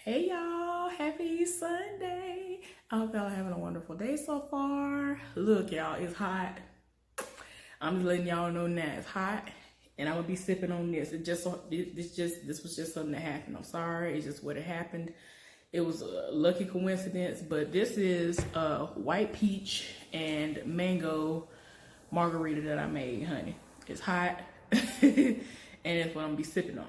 Hey y'all, happy Sunday. I hope y'all are having a wonderful day so far. Look y'all, it's hot. I'm just letting y'all know now it's hot and I'm gonna be sipping on this. This was just something that happened. I'm sorry, it's just what it happened. It was a lucky coincidence, but this is a white peach and mango margarita that I made, honey. It's hot and it's what I'm gonna be sipping on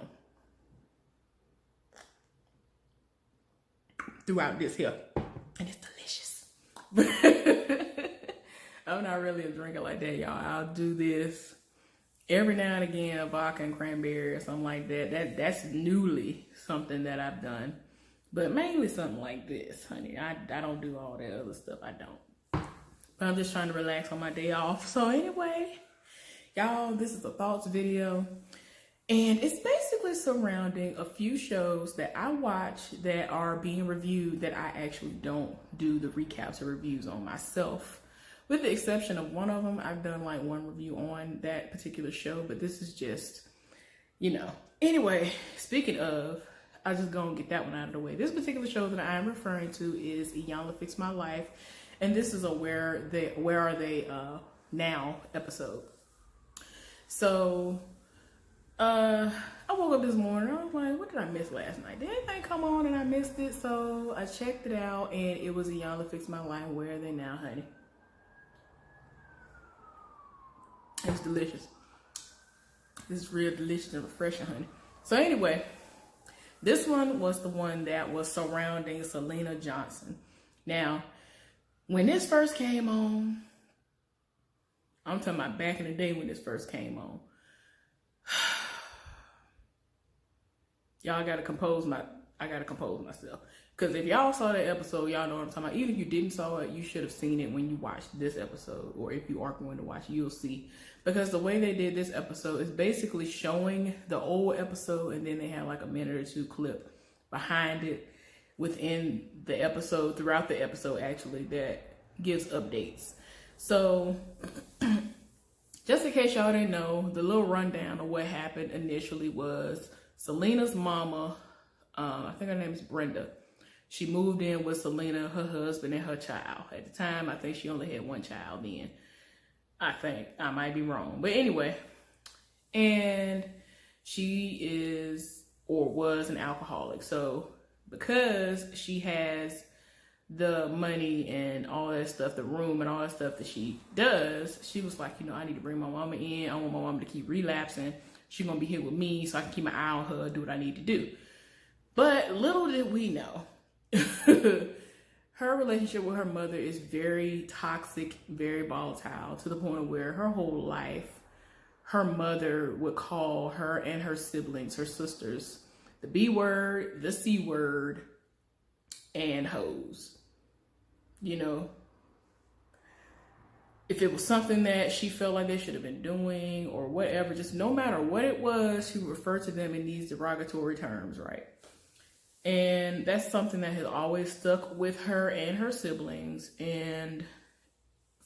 throughout this here, and it's delicious. I'm not really a drinker like that, y'all. I'll do this every now and again, a vodka and cranberry or something like that. That's newly something that I've done, but mainly something like this, honey. I don't do all that other stuff. I don't. But I'm just trying to relax on my day off. So anyway, y'all, this is a thoughts video. And it's basically surrounding a few shows that I watch that are being reviewed that I actually don't do the recaps or reviews on myself. With the exception of one of them, I've done like one review on that particular show, but this is just, Anyway, speaking of, I'm just gonna get that one out of the way. This particular show that I'm referring to is Iyanla Fix My Life, and this is a Where Are They Now episode. So I woke up this morning, I was like, what did I miss last night? Did anything come on and I missed it? So I checked it out and it was Iyanla Fix My Life. Where are they now, honey? It's delicious. It's real delicious and refreshing, honey. So anyway, this one was the one that was surrounding Selena Johnson. Now, when this first came on, I'm talking about back in the day when this first came on, y'all, I gotta compose myself. Because if y'all saw that episode, y'all know what I'm talking about. Even if you didn't saw it, you should have seen it when you watched this episode. Or if you are going to watch it, you'll see. Because the way they did this episode is basically showing the old episode, and then they have like a minute or two clip behind it within the episode, throughout the episode actually, that gives updates. So just in case y'all didn't know, the little rundown of what happened initially was Selena's mama, I think her name is Brenda. She moved in with Selena, her husband, and her child. At the time, I think she only had one child then. I think. I might be wrong. But anyway, and she is or was an alcoholic. So because she has the money and all that stuff, the room and all that stuff that she does, she was like, I need to bring my mama in. I want my mama to keep relapsing. She's going to be here with me so I can keep my eye on her, do what I need to do. But little did we know, her relationship with her mother is very toxic, very volatile, to the point of where her whole life, her mother would call her and her siblings, her sisters, the B word, the C word, and hoes. If it was something that she felt like they should have been doing or whatever, just no matter what it was, she would refer to them in these derogatory terms, right? And that's something that has always stuck with her and her siblings. And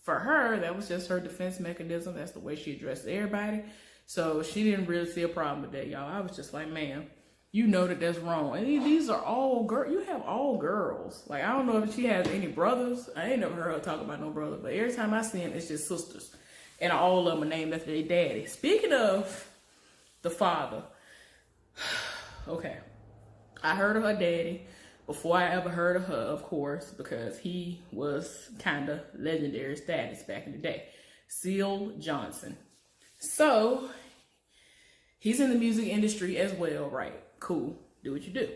for her, that was just her defense mechanism. That's the way she addressed everybody. So she didn't really see a problem with that, y'all. I was just like, ma'am, you know that that's wrong. And these are all girls. You have all girls. Like, I don't know if she has any brothers. I ain't never heard her talk about no brother. But every time I see them, it's just sisters. And all of them are named after their daddy. Speaking of the father, okay. I heard of her daddy before I ever heard of her, of course, because he was kind of legendary status back in the day. Seal Johnson. So, he's in the music industry as well, right? Cool. Do what you do.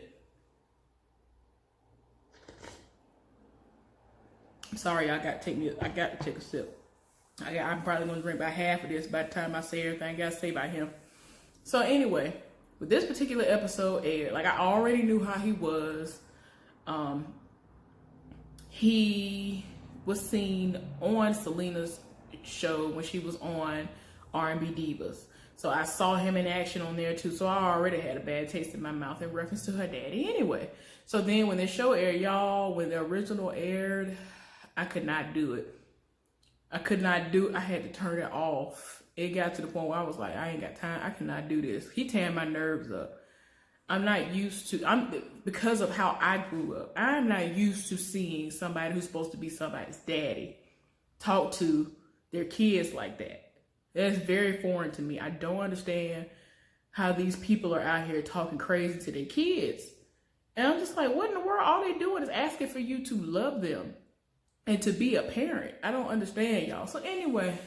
I'm sorry, I got to take a sip. I'm probably going to drink about half of this by the time I say everything I got to say about him. So anyway, with this particular episode aired, like I already knew how he was. He was seen on Selena's show when she was on R&B Divas. So I saw him in action on there too. So I already had a bad taste in my mouth in reference to her daddy anyway. So then when the show aired, y'all, when the original aired, I could not do it. I had to turn it off. It got to the point where I was like, I ain't got time. I cannot do this. He tearing my nerves up. I'm not used to, because of how I grew up, I'm not used to seeing somebody who's supposed to be somebody's daddy talk to their kids like that. That's very foreign to me. I don't understand how these people are out here talking crazy to their kids. And I'm just like, what in the world? All they doing is asking for you to love them and to be a parent. I don't understand, y'all. So anyway,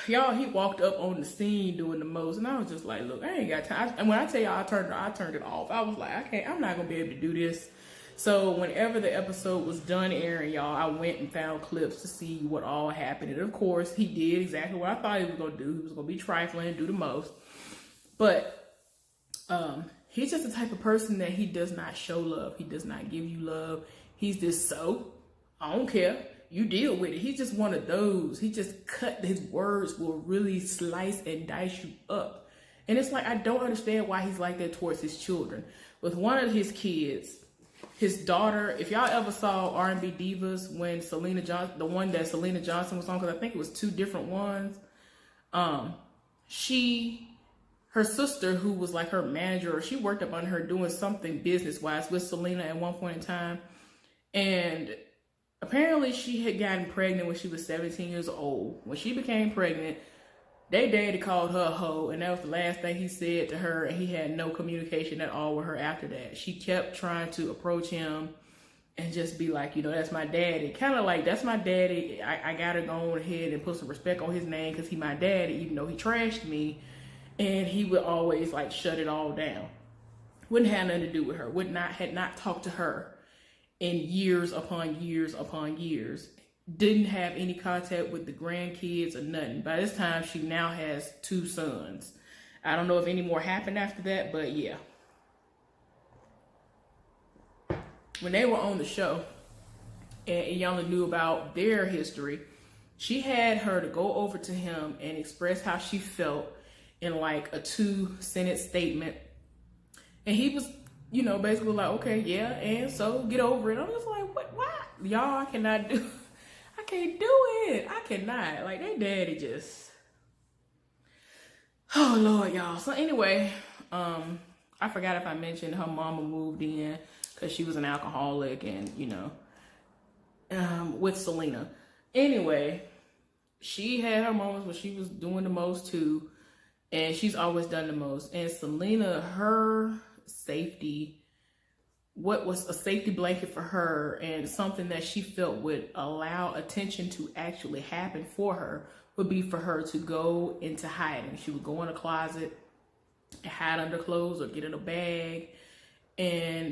y'all, he walked up on the scene doing the most, and I was just like, look, I ain't got time. And when I tell y'all I turned it off. I was like, I'm not gonna be able to do this. So whenever the episode was done airing, y'all, I went and found clips to see what all happened. And of course, he did exactly what I thought he was gonna do. He was gonna be trifling and do the most. But he's just the type of person that he does not show love. He does not give you love. He's just I don't care. You deal with it. He's just one of those. He just his words will really slice and dice you up. And it's like, I don't understand why he's like that towards his children. With one of his kids, his daughter, if y'all ever saw R&B Divas when the one that Selena Johnson was on, because I think it was two different ones, her sister, who was like her manager, or she worked up on her doing something business-wise with Selena at one point in time. And apparently she had gotten pregnant when she was 17 years old. When she became pregnant, their daddy called her a hoe, and that was the last thing he said to her, and he had no communication at all with her after that. She kept trying to approach him and just be like, that's my daddy. Kind of like, that's my daddy. I gotta go ahead and put some respect on his name because he my daddy, even though he trashed me. And he would always like shut it all down. Wouldn't have nothing to do with her. Had not talked to her in years upon years upon years. Didn't have any contact with the grandkids or nothing. By this time, she now has 2 sons. I don't know if any more happened after that, but yeah. When they were on the show, and Iyanla knew about their history, she had her to go over to him and express how she felt in like a 2-sentence statement. And he was, basically like, okay, yeah, and so get over it. I'm just like, what? Y'all, I can't do it. I cannot. Like, they daddy just, oh Lord, y'all. So anyway, I forgot if I mentioned her mama moved in because she was an alcoholic and, with Selena. Anyway, she had her moments when she was doing the most too. And she's always done the most. And Selena, her safety, what was a safety blanket for her and something that she felt would allow attention to actually happen for her would be for her to go into hiding. She would go in a closet and hide under clothes or get in a bag and,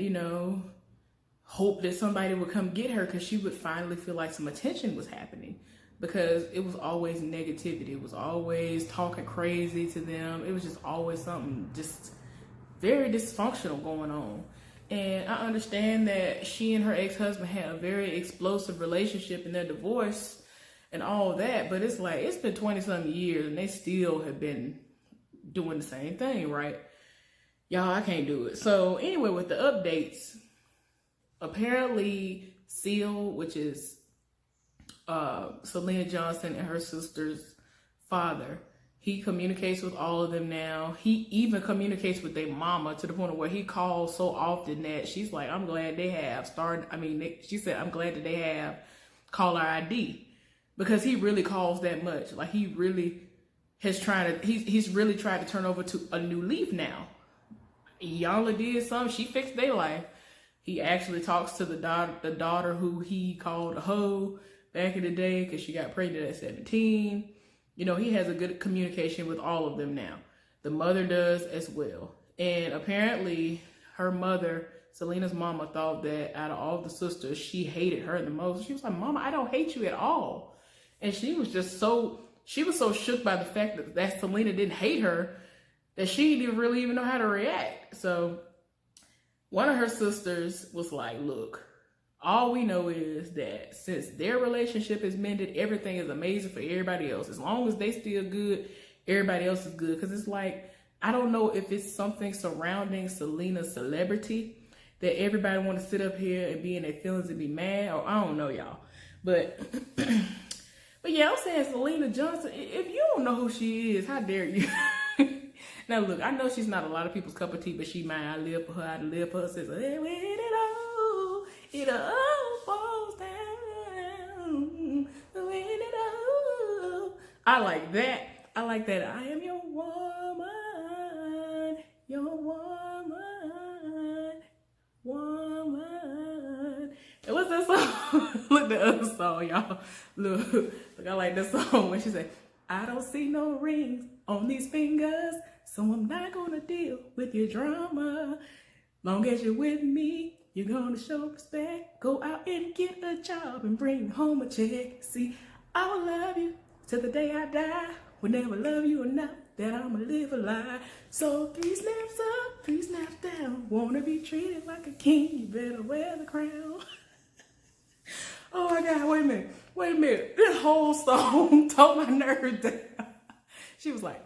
hope that somebody would come get her because she would finally feel like some attention was happening. Because it was always negativity. It was always talking crazy to them. It was just always something just very dysfunctional going on. And I understand that she and her ex-husband had a very explosive relationship in their divorce and all that. But it's like, it's been 20-something years and they still have been doing the same thing, right? Y'all, I can't do it. So anyway, with the updates, apparently Seal, which is Selena Johnson and her sister's father, he communicates with all of them now. He even communicates with their mama to the point of where he calls so often that she's like, I'm glad they have she said, I'm glad that they have caller ID, because he really calls that much. Like, he really he's really tried to turn over to a new leaf now. Iyanla did something, she fixed their life. He actually talks to the daughter who he called a hoe back in the day because she got pregnant at 17. He has a good communication with all of them now. The mother does as well. And apparently her mother, Selena's mama, thought that out of all the sisters, she hated her the most. She was like, Mama, I don't hate you at all. And she was so shook by the fact that Selena didn't hate her that she didn't really even know how to react. So one of her sisters was like, look, all we know is that since their relationship is mended, everything is amazing for everybody else. As long as they still good, everybody else is good. Because it's like, I don't know if it's something surrounding Selena's celebrity that everybody want to sit up here and be in their feelings and be mad, or I don't know, y'all. But yeah, I'm saying Selena Johnson, if you don't know who she is, how dare you? Now look, I know she's not a lot of people's cup of tea, but she mine. I live for her. I live for her. Says, hey, when it all falls down. When it all. I like that. I like that. I am your woman. Your woman. Woman. And what's that song? Look, the other song, y'all. Look, I like that song when she said, I don't see no rings on these fingers, so I'm not gonna deal with your drama. Long as you're with me, you're gonna show respect. Go out and get a job and bring home a check. See, I will love you till the day I die. Will never love you enough that I'ma live a lie. So 3 snaps up, 3 snaps down. Wanna be treated like a king, you better wear the crown. Oh my God, wait a minute. This whole song told my nerves down. She was like,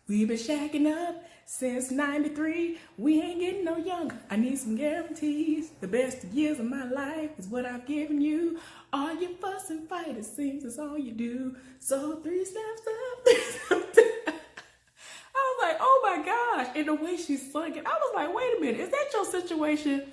we've been shacking up since 93. We ain't getting no younger. I need some guarantees. The best years of my life is what I've given you. All you fuss and fight, it seems it's all you do. So 3 steps up, 3 steps down. I was like, oh my gosh. And the way she sung it, I was like, wait a minute. Is that your situation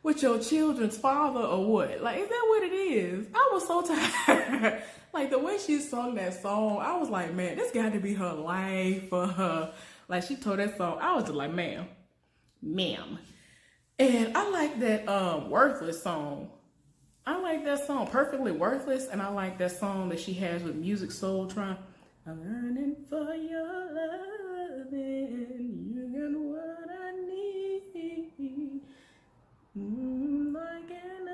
with your children's father or what? Like, is that what it is? I was so tired. Like, the way she sung that song, I was like, man, this got to be her life for her. Like, she told that song, I was just like, ma'am. And I like that Worthless song. I like that song, Perfectly Worthless. And I like that song that she has with Music Soul Trying. I'm yearning for your loving. You got what I need. Like an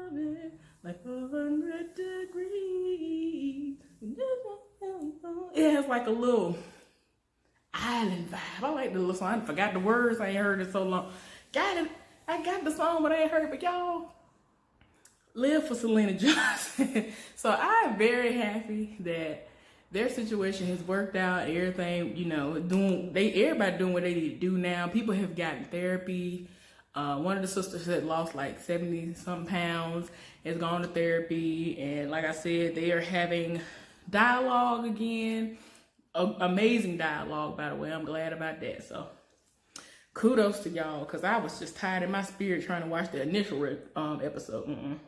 oven, like 400 degrees. It has like a little island vibe. I like the little song. I forgot the words. I ain't heard it so long. Got it. I got the song, but I ain't heard it. But y'all, live for Selena Johnson. So I'm very happy that their situation has worked out. Everything, you know, everybody doing what they need to do now. People have gotten therapy. One of the sisters had lost like 70 some pounds, has gone to therapy, and like I said, they are having dialogue again. Amazing dialogue, by the way. I'm glad about that. So kudos to y'all, because I was just tired in my spirit trying to watch the initial episode.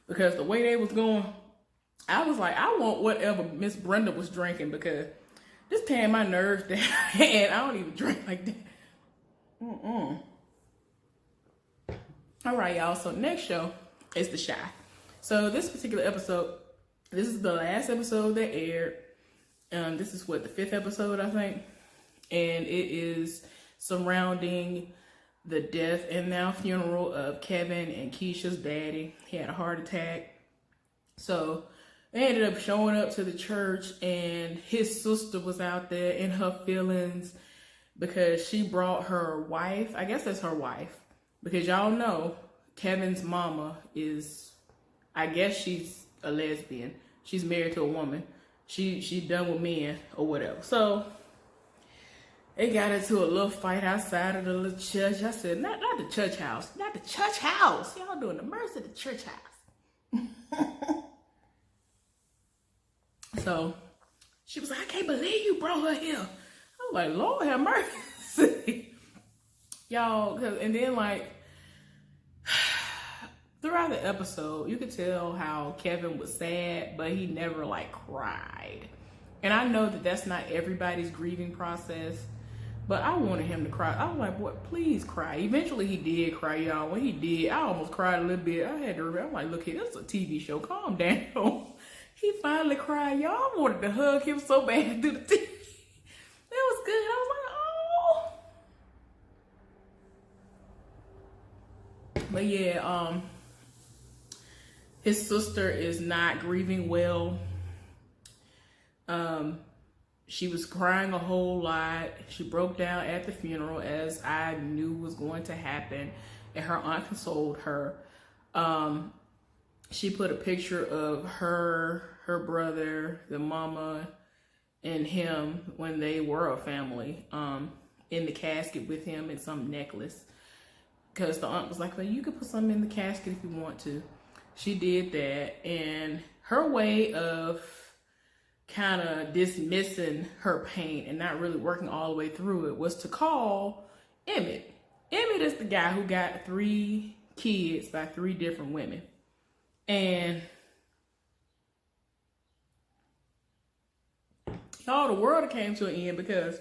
Because the way they was going, I was like, I want whatever Miss Brenda was drinking, because this tearing my nerves down, and I don't even drink like that. All right, y'all. So next show is The Chi. So this particular episode, this is the last episode that aired. This is what, the 5th episode, I think, and it is surrounding the death and now funeral of Kevin and Keisha's daddy. He had a heart attack. So they ended up showing up to the church, and his sister was out there in her feelings because she brought her wife. I guess that's her wife, because y'all know Kevin's mama is, I guess she's a lesbian. She's married to a woman. She's done with men or whatever. So they got into a little fight outside of the little church. I said, not the church house. Not the church house. Y'all doing the mercy of the church house. So she was like, I can't believe you brought her here. I was like, Lord have mercy. Y'all, and then like throughout the episode, you could tell how Kevin was sad, but he never like cried. And I know that that's not everybody's grieving process, but I wanted him to cry. I was like, boy, please cry. Eventually he did cry, y'all. When he did, I almost cried a little bit. I had to remember, I'm like, look here, this is a TV show. Calm down. He finally cried, y'all. I wanted to hug him so bad through the TV. That was good. I was like, oh. But yeah, his sister is not grieving well. She was crying a whole lot. She broke down at the funeral, as I knew was going to happen, and her aunt consoled her. She put a picture of her brother, the mama, and him when they were a family, in the casket with him in some necklace. Because the aunt was like, well, you can put something in the casket if you want to. She did that, and her way of kind of dismissing her pain and not really working all the way through it was to call Emmett. Emmett is the guy who got 3 kids by 3 different women. And y'all, the world came to an end because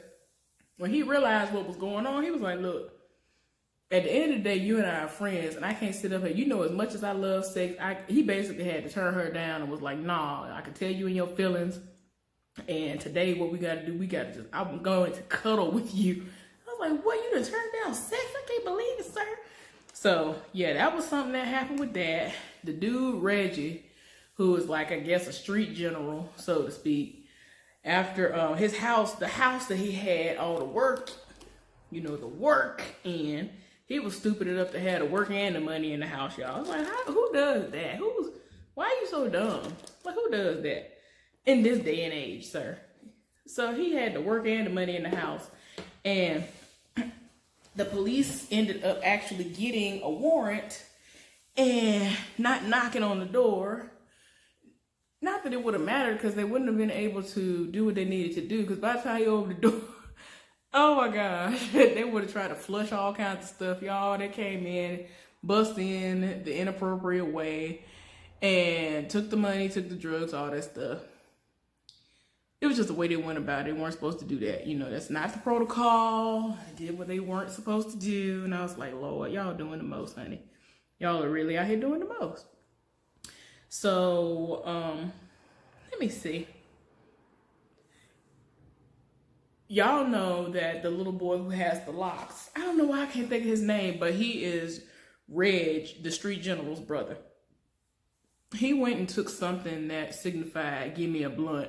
when he realized what was going on, he was like, look, at the end of the day, you and I are friends, and I can't sit up here. You know, as much as I love sex, he basically had to turn her down and was like, nah, I can tell you in your feelings. And today, what we got to do, I'm going to cuddle with you. I was like, what, you done turned down sex? I can't believe it, sir. So, yeah, that was something that happened with that. The dude, Reggie, who is like, I guess, a street general, so to speak, after his house, the house that he had all the work, the work in, he was stupid enough to have the work and the money in the house, y'all. I was like, who does that? Why are you so dumb? Like, who does that in this day and age, sir? So he had the work and the money in the house, and the police ended up actually getting a warrant and not knocking on the door. Not that it would have mattered, because they wouldn't have been able to do what they needed to do, because by the time you opened the door, oh my gosh, they would have tried to flush all kinds of stuff, y'all. They came in, bust in the inappropriate way, and took the money, took the drugs, all that stuff. It was just the way they went about it. They weren't supposed to do that. That's not the protocol. They did what they weren't supposed to do. And I was like, Lord, y'all doing the most, honey. Y'all are really out here doing the most. So, let me see. Y'all know that the little boy who has the locks, I don't know why I can't think of his name, but he is Reg, the street general's brother. He went and took something that signified, give me a blunt,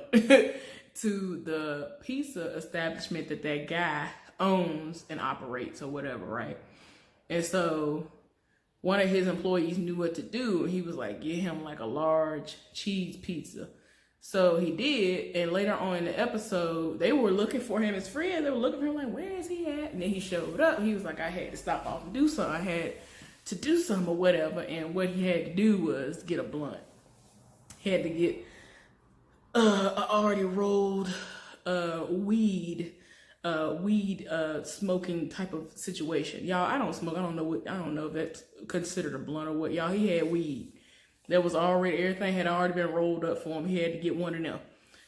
to the pizza establishment that guy owns and operates or whatever, right? And so one of his employees knew what to do. He was like, get him like a large cheese pizza. So he did, and later on in the episode, they were looking for him. His friends, they were looking for him like, where is he at? And then he showed up. He was like, I had to stop off and do something. I had to do something or whatever. And what he had to do was get a blunt. He had to get a already rolled weed smoking type of situation. Y'all, I don't smoke. I don't know if that's considered a blunt or what. Y'all, he had weed. That was already, everything had already been rolled up for him. He had to get one of them.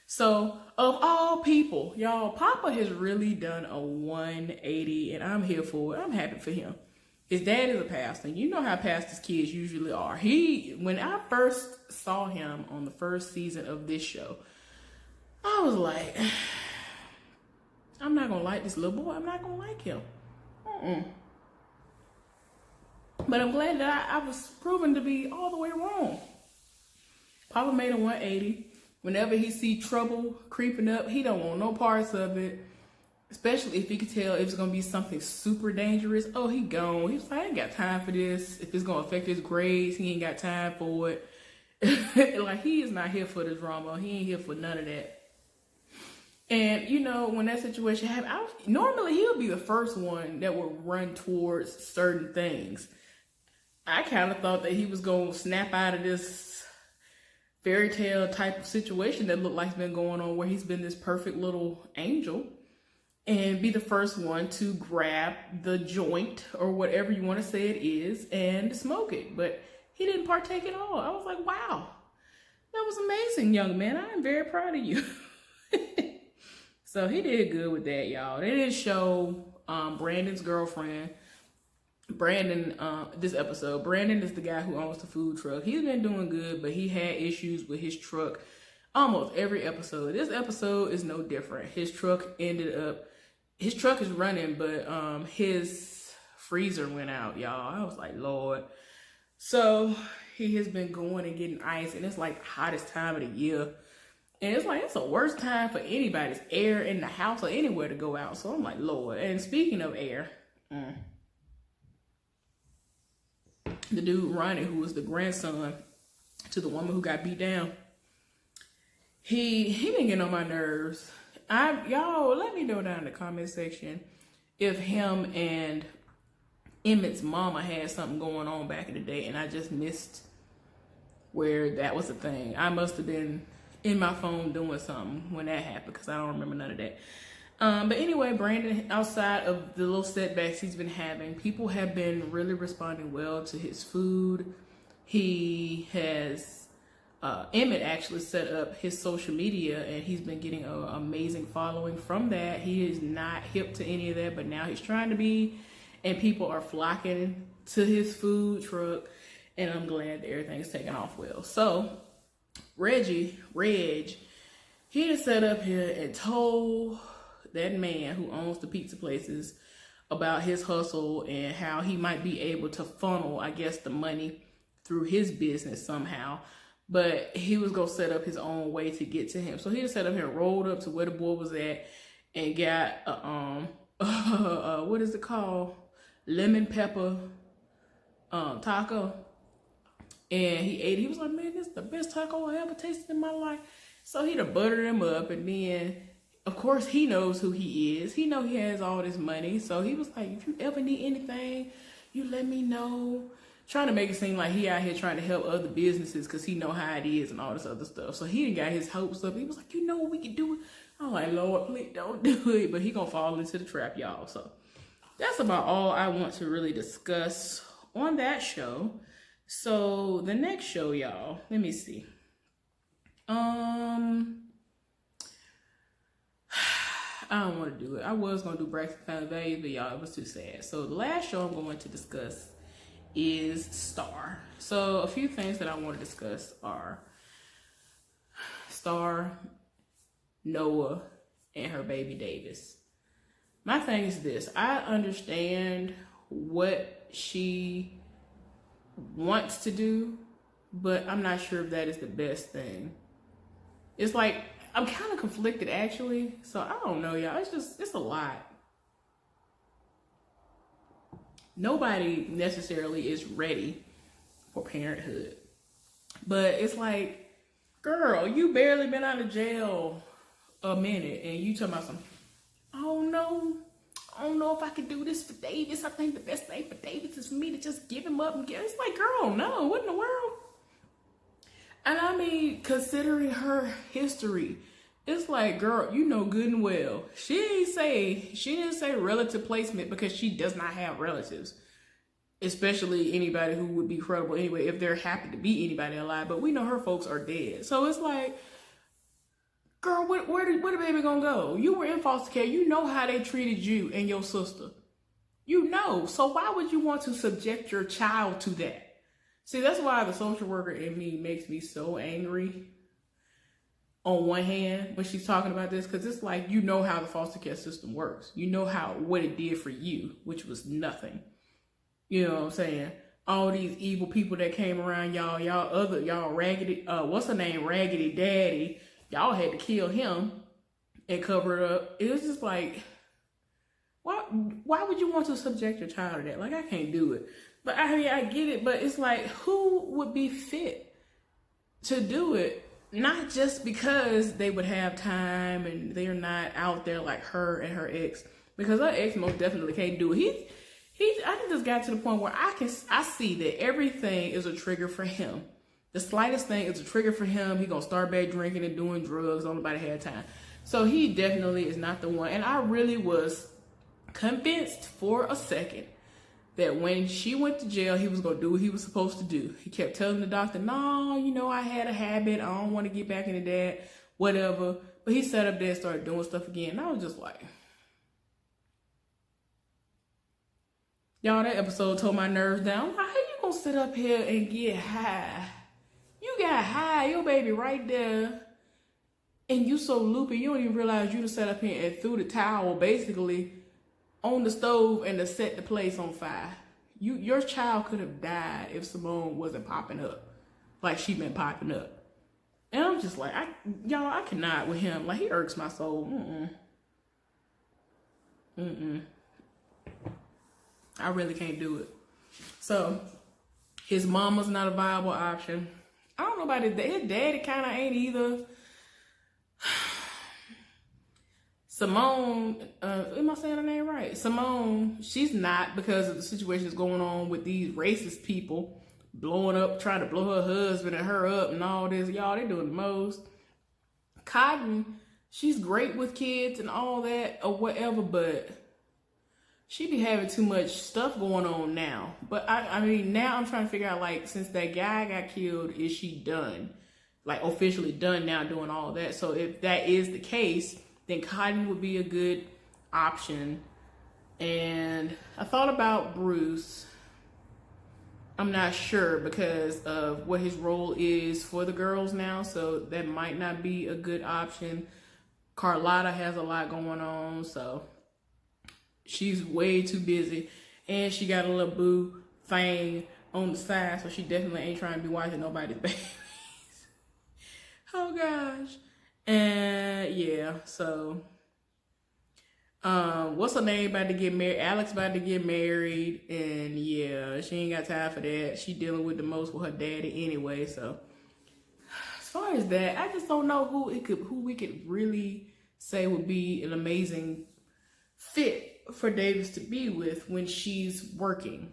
So, of all people, y'all, Papa has really done a 180, and I'm here for it. I'm happy for him. His dad is a pastor. You know how pastors' kids usually are. When I first saw him on the first season of this show, I was like, I'm not going to like this little boy. I'm not going to like him. But I'm glad that I was proven to be all the way wrong. Papa made a 180. Whenever he see trouble creeping up, he don't want no parts of it. Especially if he could tell if it's going to be something super dangerous. Oh, he gone. He's like, I ain't got time for this. If it's going to affect his grades, he ain't got time for it. Like, he is not here for the drama. He ain't here for none of that. And, when that situation happened, normally he'll be the first one that would run towards certain things. I kind of thought that he was going to snap out of this fairy tale type of situation that looked like it's been going on, where he's been this perfect little angel, and be the first one to grab the joint or whatever you want to say it is and smoke it. But he didn't partake at all. I was like, wow, that was amazing, young man. I am very proud of you. So he did good with that, y'all. They didn't show Brandon's girlfriend. This episode, Brandon is the guy who owns the food truck. He's been doing good, but he had issues with his truck almost every episode. This episode is no different. His truck is running, but his freezer went out, y'all. I was like, Lord. So he has been going and getting ice, and it's like the hottest time of the year. And it's like, it's the worst time for anybody's air in the house or anywhere to go out. So I'm like, Lord. And speaking of air, the dude, Ronnie, who was the grandson to the woman who got beat down, he been getting on my nerves. Y'all, let me know down in the comment section if him and Emmett's mama had something going on back in the day and I just missed where that was a thing. I must have been in my phone doing something when that happened because I don't remember none of that. But anyway, Brandon, outside of the little setbacks he's been having, people have been really responding well to his food. He has, Emmett actually set up his social media, and he's been getting an amazing following from that. He is not hip to any of that, but now he's trying to be, and people are flocking to his food truck, and I'm glad that everything's taking off well. So, Reg, he just sat up here and told that man who owns the pizza places about his hustle and how he might be able to funnel, I guess, the money through his business somehow. But he was going to set up his own way to get to him. So he just sat up here and rolled up to where the boy was at and got what is it called? Lemon pepper taco. And he ate it. He was like, man, this is the best taco I ever tasted in my life. So he done buttered him up, and then of course, he knows who he is. He know he has all this money. So he was like, if you ever need anything, you let me know. Trying to make it seem like he out here trying to help other businesses because he know how it is and all this other stuff. So he got his hopes up. He was like, you know what we can do? I'm like, Lord, please don't do it. But he gonna fall into the trap, y'all. So that's about all I want to really discuss on that show. So the next show, y'all, let me see. I don't want to do it. I was going to do Braxton Family Values, but y'all, it was too sad. So the last show I'm going to discuss is Star. So a few things that I want to discuss are Star, Noah, and her baby Davis. My thing is this. I understand what she wants to do, but I'm not sure if that is the best thing. It's like, I'm kind of conflicted actually. So I don't know, y'all. It's a lot. Nobody necessarily is ready for parenthood. But it's like, girl, you barely been out of jail a minute and you talking about something. I don't know if I can do this for Davis. I think the best thing for Davis is for me to just give him up and get. It's like, girl, no, what in the world? And I mean, considering her history, it's like, girl, you know good and well. She didn't say relative placement because she does not have relatives. Especially anybody who would be credible anyway, if there happened to be anybody alive. But we know her folks are dead. So it's like, girl, where the baby gonna go? You were in foster care. You know how they treated you and your sister. You know. So why would you want to subject your child to that? See, that's why the social worker in me makes me so angry on one hand when she's talking about this, because it's like, you know how the foster care system works. You know what it did for you, which was nothing. You know what I'm saying? All these evil people that came around y'all raggedy, what's her name? Raggedy Daddy. Y'all had to kill him and cover it up. It was just like, why would you want to subject your child to that? Like, I can't do it. But I mean, I get it, but it's like, who would be fit to do it? Not just because they would have time and they're not out there like her and her ex, because her ex most definitely can't do it. I just got to the point where I see that everything is a trigger for him. The slightest thing is a trigger for him. He gonna start back drinking and doing drugs. Don't nobody have time. So he definitely is not the one. And I really was convinced for a second that when she went to jail, he was going to do what he was supposed to do. He kept telling the doctor, no, I had a habit. I don't want to get back into that, whatever. But he sat up there and started doing stuff again. And I was just like, y'all, that episode tore my nerves down. How you going to sit up here and get high? You got high, your baby right there. And you so loopy, you don't even realize you done sat up here and threw the towel basically on the stove and to set the place on fire. Your child could have died if Simone wasn't popping up like she been popping up. And I'm just like, I cannot with him. Like, he irks my soul. I really can't do it. So his mama's not a viable option. I don't know about his daddy kind of ain't either. Simone, am I saying her name right? Simone, she's not, because of the situation that's going on with these racist people. blowing up, trying to blow her husband and her up and all this. Y'all, they doing the most. Cotton, she's great with kids and all that or whatever, but she be having too much stuff going on now. But I mean, now I'm trying to figure out, like, since that guy got killed, is she done? Like, officially done now doing all that? So if that is the case, then Cotton would be a good option. And I thought about Bruce. I'm not sure because of what his role is for the girls now, so that might not be a good option. Carlotta has a lot going on, so she's way too busy. And she got a little boo thing on the side, so she definitely ain't trying to be watching nobody's babies. Oh gosh. And yeah, so what's her name about to get married? Alex about to get married, and yeah, she ain't got time for that. She dealing with the most with her daddy anyway. So as far as that, I just don't know who we could really say would be an amazing fit for Davis to be with when she's working.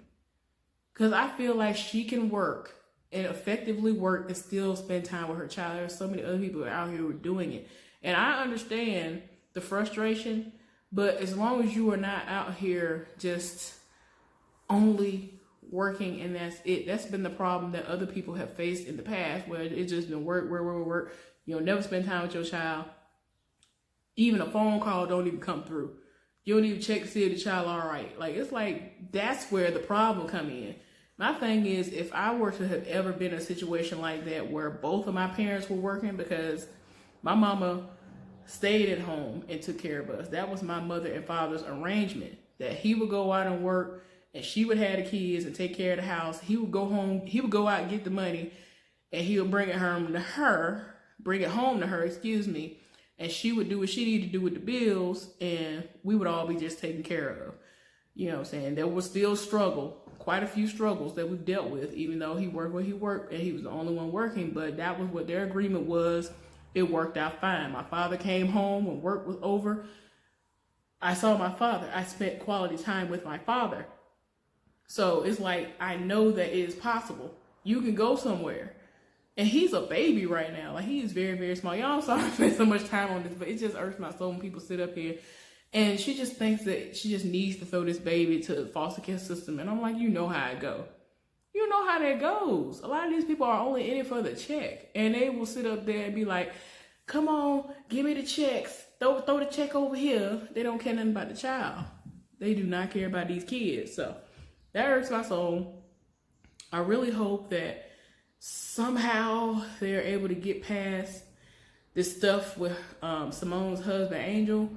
Because I feel like she can work and effectively work and still spend time with her child. There's so many other people out here who are doing it. And I understand the frustration, but as long as you are not out here just only working and that's it, that's been the problem that other people have faced in the past, where it's just been work. You'll never spend time with your child. Even a phone call don't even come through. You don't even check to see if the child all right. Like, it's like, that's where the problem come in. My thing is, if I were to have ever been in a situation like that where both of my parents were working, because my mama stayed at home and took care of us. That was my mother and father's arrangement, that he would go out and work and she would have the kids and take care of the house. He would go home, he would go out and get the money, and he would bring it home to her, and she would do what she needed to do with the bills, and we would all be just taken care of. You know what I'm saying? There was still quite a few struggles that we've dealt with, even though he worked where he worked and he was the only one working, but that was what their agreement was. It worked out fine. My father came home when work was over. I saw my father. I spent quality time with my father. So it's like, I know that it is possible. You can go somewhere. And he's a baby right now. Like, he is very, very small. Y'all, sorry I spent so much time on this, but it just irks my soul when people sit up here and she just thinks that she just needs to throw this baby to the foster care system. And I'm like, you know how it go. You know how that goes. A lot of these people are only in it for the check. And they will sit up there and be like, come on, give me the checks. Throw the check over here. They don't care nothing about the child. They do not care about these kids. So that hurts my soul. I really hope that somehow they're able to get past this stuff with Simone's husband, Angel.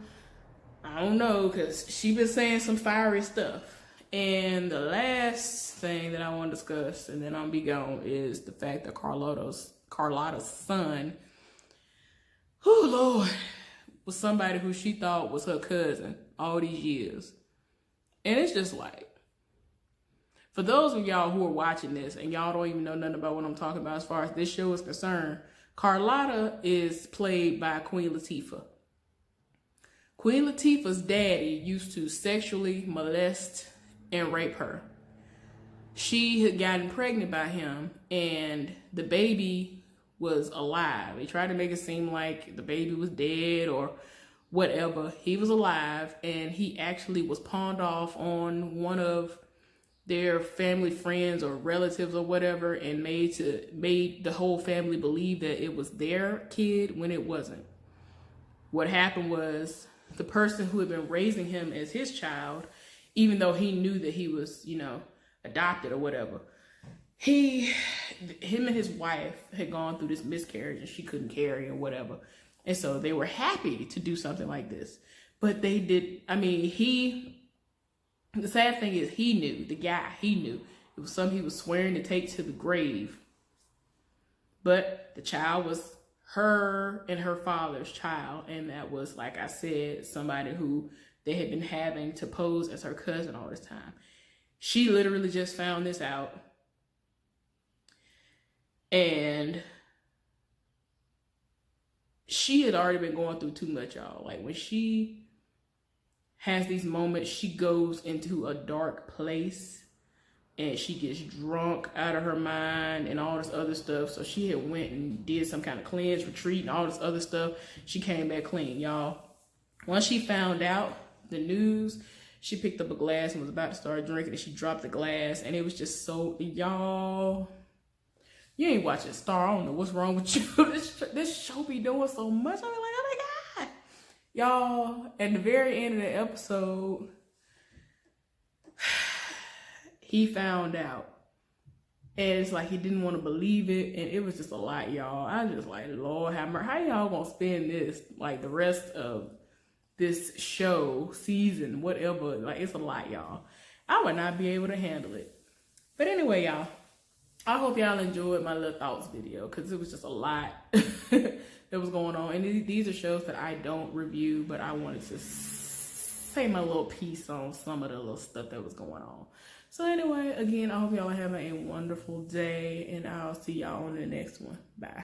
I don't know, because she been saying some fiery stuff. And the last thing that I want to discuss, and then I'll be gone, is the fact that Carlotta's son, oh Lord, was somebody who she thought was her cousin all these years. And it's just like, for those of y'all who are watching this and y'all don't even know nothing about what I'm talking about as far as this show is concerned, Carlotta is played by Queen Latifah. Queen Latifah's daddy used to sexually molest and rape her. She had gotten pregnant by him and the baby was alive. They tried to make it seem like the baby was dead or whatever. He was alive, and he actually was pawned off on one of their family friends or relatives or whatever, and made the whole family believe that it was their kid when it wasn't. What happened was, the person who had been raising him as his child, even though he knew that he was, adopted or whatever, him and his wife had gone through this miscarriage and she couldn't carry or whatever. And so they were happy to do something like this. But they did, the sad thing is he knew, it was something he was swearing to take to the grave. But the child was her and her father's child. And that was, like I said, somebody who they had been having to pose as her cousin all this time. She literally just found this out. And she had already been going through too much, y'all. Like, when she has these moments, she goes into a dark place and she gets drunk out of her mind and all this other stuff. So she had went and did some kind of cleanse retreat and all this other stuff. She came back clean, y'all. Once she found out the news, she picked up a glass and was about to start drinking, and she dropped the glass, and it was just so, y'all, you ain't watching Star. I don't know what's wrong with you. This show be doing so much. I'm like, oh my God. Y'all, at the very end of the episode, he found out. And it's like he didn't want to believe it. And it was just a lot, y'all. I was just like, Lord have mercy. How y'all gonna spend this, like the rest of this show, season, whatever? Like, it's a lot, y'all. I would not be able to handle it. But anyway, y'all, I hope y'all enjoyed my little thoughts video, because it was just a lot that was going on. And these are shows that I don't review, but I wanted to say my little piece on some of the little stuff that was going on. So anyway, again, I hope y'all are having a wonderful day, and I'll see y'all on the next one. Bye.